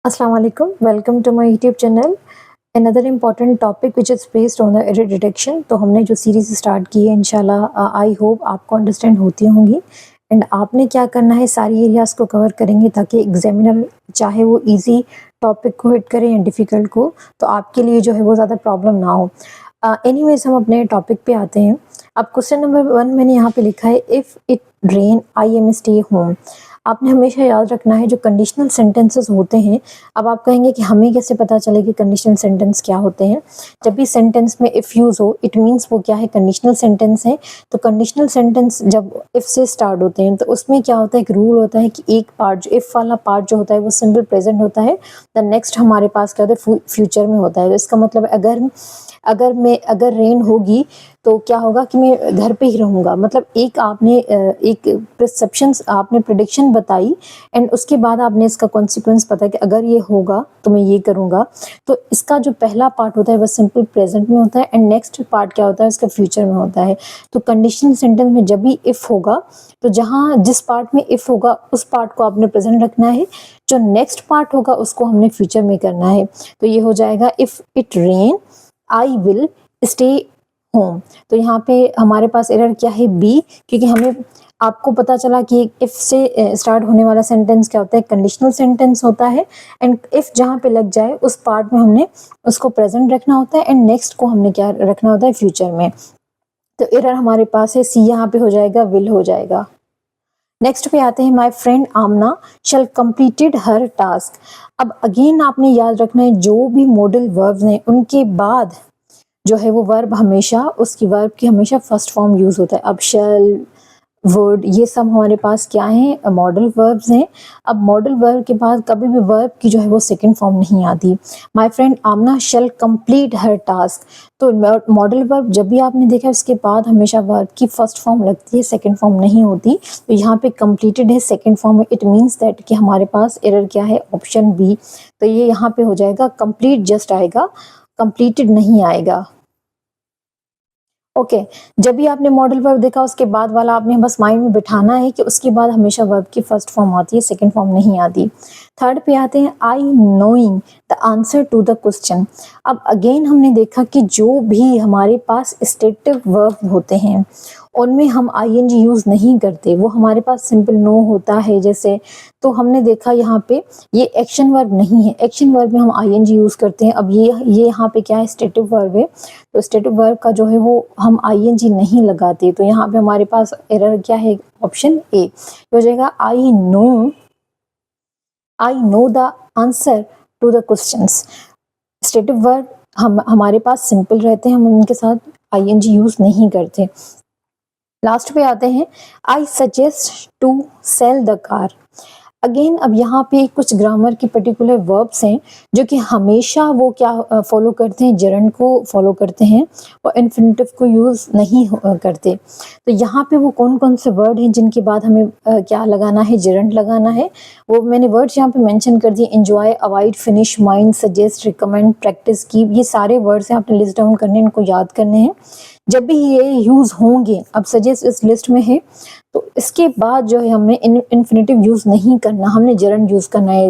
Assalamu alaikum. Welcome to my YouTube channel. Another important topic which is based on the error detection. तो हमने जो series start की है इंशाल्लाह I hope आपको अंडरस्टैंड होती होंगी एंड आपने क्या करना है सारी एरियाज को कवर करेंगे ताकि एग्जामिनर चाहे वो इजी टॉपिक को हिट करे या डिफ़िकल्ट को तो आपके लिए जो है वो ज़्यादा प्रॉब्लम ना हो। एनीवेज हम अपने टॉपिक पे आते हैं। अब क्वेश्चन नंबर 1 मैंने यहाँ पे लिखा है if it rain I am stay home. आपने हमेशा याद रखना है जो कंडीशनल सेंटेंसेस होते हैं। अब आप कहेंगे कि हमें कैसे पता चले कि कंडीशनल सेंटेंस क्या होते हैं। जब भी सेंटेंस में इफ़ यूज़ हो इट मीन्स वो क्या है, कंडीशनल सेंटेंस है। तो कंडीशनल सेंटेंस जब इफ़ से स्टार्ट होते हैं तो उसमें क्या होता है, एक रूल होता है कि एक पार्ट जो इफ़ वाला पार्ट जो होता है वो सिंपल प्रेजेंट होता है, द नेक्स्ट हमारे पास क्या होता है फ्यूचर में होता है। तो इसका मतलब अगर रेन होगी तो क्या होगा कि मैं घर पे ही रहूँगा। मतलब एक आपने एक परसेप्शंस आपने प्रेडिक्शन बताई एंड उसके बाद आपने इसका कॉन्सिक्वेंस पता कि अगर ये होगा तो मैं ये करूँगा। तो इसका जो पहला पार्ट होता है वह सिंपल प्रेजेंट में होता है एंड नेक्स्ट पार्ट क्या होता है उसका फ्यूचर में होता है। तो कंडीशनल सेंटेंस में जब भी इफ़ होगा तो जहाँ जिस पार्ट में इफ़ होगा उस पार्ट को आपने प्रेजेंट रखना है, जो नेक्स्ट पार्ट होगा उसको हमने फ्यूचर में करना है। तो ये हो जाएगा if it rain I will stay home. तो यहाँ पे हमारे पास एरर क्या है, बी, क्योंकि हमें आपको पता चला कि इफ से स्टार्ट होने वाला सेंटेंस क्या होता है, कंडीशनल सेंटेंस होता है एंड इफ जहाँ पे लग जाए उस पार्ट में हमने उसको प्रेजेंट रखना होता है एंड नेक्स्ट को हमने क्या रखना होता है, फ्यूचर में। तो एरर हमारे पास है सी, यहाँ पे हो जाएगा विल हो जाएगा। नेक्स्ट पे आते हैं my friend Amna shall completed her task. अब अगेन आपने याद रखना है जो भी मॉडल वर्ब्स हैं उनके बाद जो है वो वर्ब हमेशा उसकी वर्ब की हमेशा फर्स्ट फॉर्म यूज होता है। अब शल, वर्ड, ये सब हमारे पास क्या है, मॉडल वर्ब्स हैं। अब मॉडल वर्ब के बाद कभी भी वर्ब की जो है वो सेकंड फॉर्म नहीं आती। My friend Amna shall complete her task. तो मॉडल वर्ब जब भी आपने देखा उसके बाद हमेशा वर्ब की फर्स्ट फॉर्म लगती है, सेकंड फॉर्म नहीं होती। तो यहाँ पे कंप्लीटेड है सेकंड फॉर्म में, इट मीन्स दैट कि हमारे पास एरर क्या है, ऑप्शन बी। तो ये यहाँ पे हो जाएगा कंप्लीट जस्ट आएगा, कंप्लीटेड नहीं आएगा। ओके जब भी आपने मॉडल वर्ब देखा उसके बाद वाला आपने बस माइंड में बिठाना है कि उसके बाद हमेशा वर्ब की फर्स्ट फॉर्म आती है, सेकंड फॉर्म नहीं आती। थर्ड पे आते हैं I knowing the answer to the question. अब अगेन हमने देखा कि जो भी हमारे पास स्टेटिव वर्ब होते हैं उनमें हम आईएनजी यूज नहीं करते, वो हमारे पास सिंपल नो होता है जैसे। तो हमने देखा यहाँ पे ये एक्शन वर्ब नहीं है, एक्शन वर्ब में हम आईएनजी यूज करते हैं। अब ये यहाँ पे क्या है, स्टेटिव वर्ब है। तो स्टेटिव वर्ब का जो है वो हम आईएनजी नहीं लगाते। तो यहाँ पे हमारे पास एरर क्या है, ऑप्शन ए हो जाएगा I know the answer to the questions. Stative verb हमारे पास सिंपल रहते हैं, हम उनके साथ आईएनजी यूज नहीं करते। लास्ट पे आते हैं I suggest to sell the car. Again अब यहाँ पे कुछ ग्रामर की पर्टिकुलर वर्ब्स हैं जो कि हमेशा वो क्या फॉलो करते हैं, जेरंड को फॉलो करते हैं और इन्फिनिटिव को यूज़ नहीं करते। तो यहाँ पे वो कौन कौन से वर्ड हैं जिनके बाद हमें क्या लगाना है, जेरंड लगाना है। वो मैंने वर्ड्स यहाँ पे मेंशन कर दिए, enjoy, avoid, finish, mind, suggest, recommend, practice, keep. ये सारे वर्ड्स हैं, आपने लिस्ट डाउन करने, इनको याद करने हैं। जब भी ये यूज़ होंगे, अब सजेस्ट इस लिस्ट में है तो इसके बाद जो है हमें इन्फिनेटिव यूज नहीं करना, हमने जेरंड यूज करना है।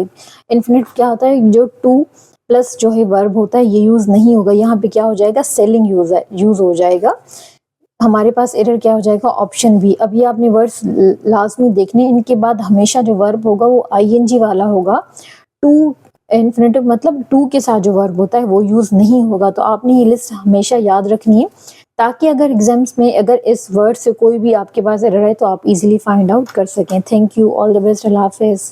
इन्फिनेटिव क्या होता है, जो टू प्लस जो है वर्ब होता है ये यूज नहीं होगा। यहाँ पे क्या हो जाएगा, सेलिंग यूज हो जाएगा। हमारे पास एरर क्या हो जाएगा, ऑप्शन बी। अब ये आपने वर्ड्स लाजमी देखने, इनके बाद हमेशा जो वर्ब होगा वो आईएनजी वाला होगा। टू इन्फिनेटिव मतलब टू के साथ जो वर्ब होता है वो यूज नहीं होगा। तो आपने ये लिस्ट हमेशा याद रखनी है ताकि अगर एग्जाम्स में अगर इस वर्ड से कोई भी आपके पास एरर है तो आप इजीली फाइंड आउट कर सकें। Thank you, all the best, अल्लाह हाफिज़।